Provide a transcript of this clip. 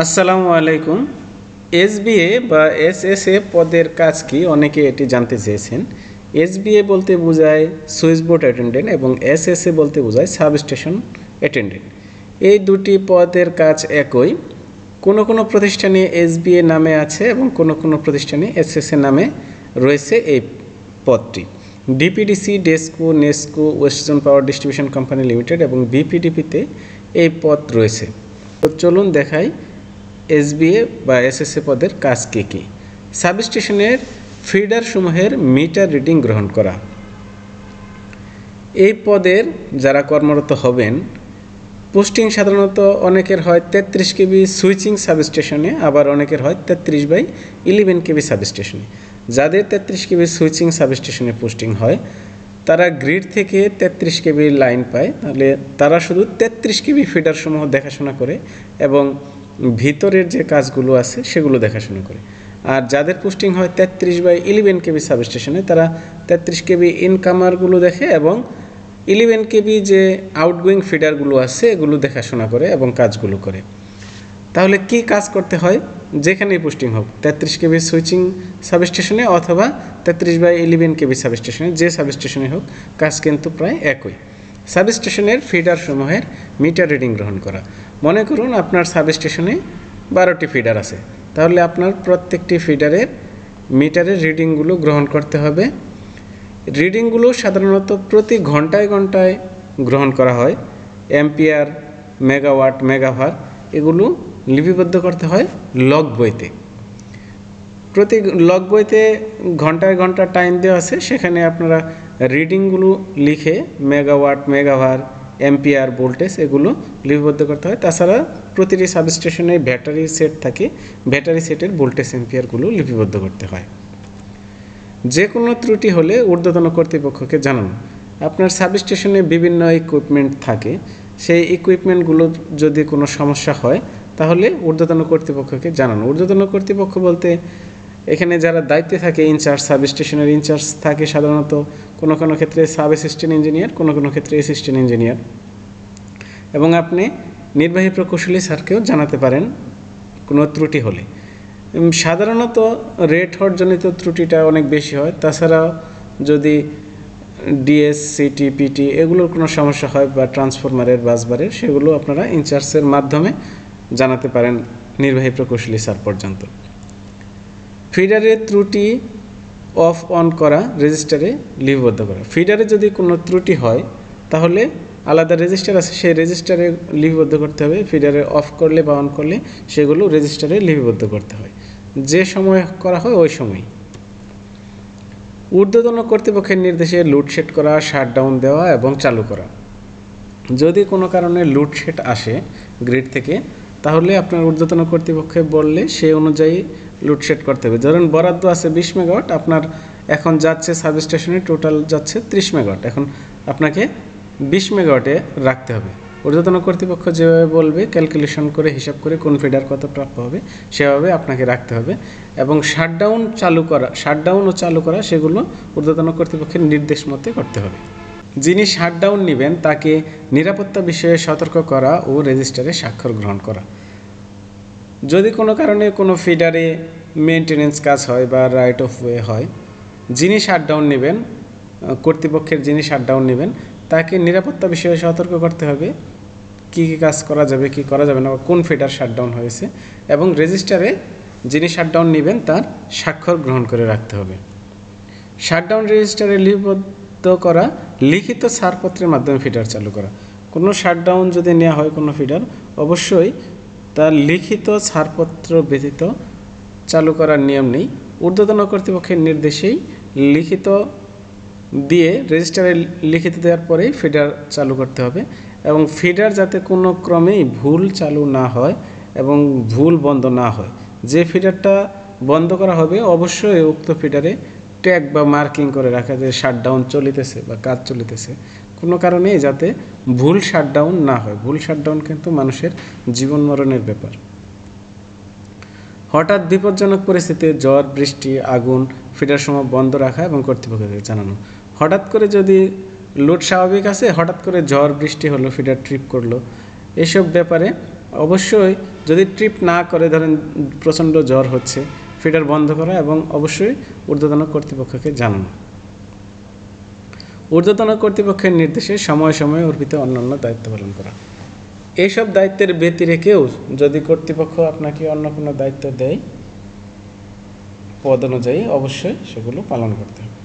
আসসালামু আলাইকুম। এসবিএ বা এসএসএ পদের কাজ কি অনেকে এটি জানতে চেয়েছেন। এসবিএ বলতে বোঝায় সুইচ বোর্ড অ্যাটেন্ডেন্ট এবং এসএসএ বলতে বোঝায় সাবস্টেশন অ্যাটেন্ডেন্ট। এই দুটি পদের কাজ একই। কোনো প্রতিষ্ঠানে এসবিএ নামে আছে এবং কোনো প্রতিষ্ঠানে এসএসএ নামে রয়েছে এই পদটি। DPDC, DESCO, NESCO, western power distribution company limited এবং বিপিডিপিতে এই পদ রয়েছে। তো চলুন দেখাই এসবিএ বা এসএসএ পদের কাজ কী কী। সাবস্টেশনের ফিডারসমূহের মিটার রিডিং গ্রহণ করা। এই পদের যারা কর্মরত হবেন, পোস্টিং সাধারণত অনেকের হয় 33 কেবি সুইচিং সাবস্টেশনে, আবার অনেকের হয় 33/11 কেবি সাবস্টেশনে। যাদের 33 কেবি সুইচিং সাবস্টেশনে পোস্টিং হয় তারা গ্রিড থেকে 33 কেবি লাইন পায়, তাহলে তারা শুধু 33 কেবি ফিডারসমূহ দেখাশোনা করে এবং ভিতরের যে কাজগুলো আছে সেগুলো দেখাশোনা করে। আর যাদের পোস্টিং হয় 33/11 কেবি সাবস্টেশনে তারা 33 কেবি ইনকামারগুলো দেখে এবং 11 কেবি যে আউটগোয়িং ফিডারগুলো আছে এগুলো দেখাশোনা করে এবং কাজগুলো করে। তাহলে কি কাজ করতে হয় যেখানেই পোস্টিং হোক, 33 কেবি সুইচিং সাবস্টেশনে অথবা 33/11 কেবি সাবস্টেশনে, যে সাবস্টেশনে হোক কাজ কিন্তু প্রায় একই। সাবস্টেশনের ফিডারসমূহের মিটার রিডিং গ্রহণ করা। মনে করুন আপনার সাবস্টেশনে 12টি ফিডার আছে, তাহলে আপনার প্রত্যেকটি ফিডারের মিটারের রিডিংগুলো গ্রহণ করতে হবে। রিডিংগুলো সাধারণত প্রতি ঘন্টায় ঘন্টায় গ্রহণ করা হয়। অ্যাম্পিয়ার, মেগাওয়াট, মেগাভার এগুলো লিপিবদ্ধ করতে হয় লগ বইতে। প্রতি লগ বইতে ঘন্টায় ঘন্টা টাইম দেওয়া আছে, সেখানে আপনারা রিডিংগুলো লিখে মেগাওয়াট, মেগাভার, অ্যাম্পিয়ার, ভোল্টেজ এগুলো লিপিবদ্ধ করতে হয়। তাছাড়া প্রতিটি সাবস্টেশনে ব্যাটারি সেট থাকে, ব্যাটারি সেটের ভোল্টেজ অ্যাম্পিয়ারগুলো লিপিবদ্ধ করতে হয়। যে কোনো ত্রুটি হলে ঊর্ধ্বতন কর্তৃপক্ষকে জানান। আপনার সাবস্টেশনে বিভিন্ন ইকুইপমেন্ট থাকে, সেই ইকুইপমেন্টগুলো যদি কোনো সমস্যা হয় তাহলে ঊর্ধ্বতন কর্তৃপক্ষকে জানান। ঊর্ধ্বতন কর্তৃপক্ষ বলতে এখানে যারা দায়িত্বে থাকে, ইনচার্জ, সাবস্টেশনের ইনচার্জ থাকে সাধারণত কোনো ক্ষেত্রে সাব অ্যাসিস্ট্যান্ট ইঞ্জিনিয়ার, কোনো ক্ষেত্রে অ্যাসিস্ট্যান্ট ইঞ্জিনিয়ার। এবং আপনি নির্বাহী প্রকৌশলী স্যারকেও জানাতে পারেন কোনো ত্রুটি হলে। সাধারণত রেড হট জনিত ত্রুটিটা অনেক বেশি হয়। তাছাড়াও যদি ডিএস, সিটি, পিটি এগুলোর কোনো সমস্যা হয় বা ট্রান্সফরমারের, বাসবারের, সেগুলো আপনারা ইনচার্জের মাধ্যমে জানাতে পারেন নির্বাহী প্রকৌশলী স্যার পর্যন্ত। ফিডারের ত্রুটি অফ অন করা, রেজিস্টারে লিপিবদ্ধ করা। ফিডারে যদি কোনো ত্রুটি হয় তাহলে আলাদা রেজিস্টার আছে, সেই রেজিস্টারে লিপিবদ্ধ করতে হবে। ফিডারে অফ করলে বা অন করলে সেগুলো রেজিস্টারে লিপিবদ্ধ করতে হয়, যে সময় করা হয় ওই সময়। ঊর্ধ্বতন কর্তৃপক্ষের নির্দেশে লোডশেড করা, শাটডাউন দেওয়া এবং চালু করা। যদি কোনো কারণে লোডশেড আসে গ্রিড থেকে তাহলে আপনার ঊর্ধ্বতন কর্তৃপক্ষে বললে সেই অনুযায়ী লোডশেড করতে হবে। ধরুন বরাদ্দ আছে 20 মেগাওয়াট, আপনার এখন যাচ্ছে সাবস্টেশনে টোটাল যাচ্ছে 30 মেগাওয়াট, এখন আপনাকে 20 মেগাওয়াটে রাখতে হবে। ঊর্ধ্বতন কর্তৃপক্ষ যেভাবে বলবে ক্যালকুলেশন করে, হিসাব করে কোন ফিডার কত প্রাপ্য হবে সেভাবে আপনাকে রাখতে হবে। এবং শাটডাউন ও চালু করা সেগুলো ঊর্ধ্বতন কর্তৃপক্ষের নির্দেশ মতে করতে হবে। যিনি শাটডাউন নেবেন তাকে নিরাপত্তা বিষয়ে সতর্ক করা ও রেজিস্টারে স্বাক্ষর গ্রহণ করা। যদি কোনো কারণে কোনো ফিডারে মেনটেনেন্স কাজ হয় বা রাইট অফ ওয়ে হয়, যিনি শাটডাউন নেবেন, কর্তৃপক্ষের যিনি শাটডাউন নেবেন তাকে নিরাপত্তা বিষয়ে সতর্ক করতে হবে, কী কী কাজ করা যাবে, কী করা যাবে না, কোন ফিডার শাটডাউন হয়েছে, এবং রেজিস্টারে যিনি শাটডাউন নেবেন তার স্বাক্ষর গ্রহণ করে রাখতে হবে। শাটডাউন রেজিস্টারে লিপিবদ্ধ করা লিখিত ছাড়পত্রের মাধ্যমে ফিডার চালু করা। কোনো শাটডাউন যদি নেওয়া হয় কোনো ফিডার, অবশ্যই তার লিখিত ছাড়পত্র ব্যতীত চালু করার নিয়ম নেই। ঊর্ধ্বতন কর্তৃপক্ষের নির্দেশেই লিখিত দিয়ে, রেজিস্টারে লিখিত দেওয়ার পরেই ফিডার চালু করতে হবে। এবং ফিডার যাতে কোনো ক্রমেই ভুল চালু না হয় এবং ভুল বন্ধ না হয়। যে ফিডারটা বন্ধ করা হবে অবশ্যই উক্ত ফিডারে ট্যাগ বা মার্কিং করে রাখা, যে শাটডাউন চলিতেছে বা কাজ চলিতেছে। কোনো কারণেই যাতে ভুল শাটডাউন না হয়। ভুল শাটডাউন কিন্তু মানুষের জীবন মরণের ব্যাপার। হঠাৎ বিপজ্জনক পরিস্থিতিতে ঝড়, বৃষ্টি, আগুন, ফিডারসমূহ বন্ধ রাখা এবং কর্তৃপক্ষকে জানানো। হঠাৎ করে যদি লোড স্বাভাবিক আছে, হঠাৎ করে ঝড় বৃষ্টি হলো, ফিডার ট্রিপ করলো, এসব ব্যাপারে অবশ্যই যদি ট্রিপ না করে, ধরেন প্রচণ্ড জ্বর হচ্ছে, ফিডার বন্ধ করা এবং অবশ্যই ঊর্ধ্বতন কর্তৃপক্ষকে জানানো। ঊর্ধ্বতন কর্তৃপক্ষের নির্দেশে সময়ে সময়ে অর্পিত অন্যান্য দায়িত্ব পালন করা। এইসব দায়িত্বের ব্যতি রেখেও যদি কর্তৃপক্ষ আপনাকে অন্য কোনো দায়িত্ব দেয় পদ অনুযায়ী, অবশ্যই সেগুলো পালন করতে হবে।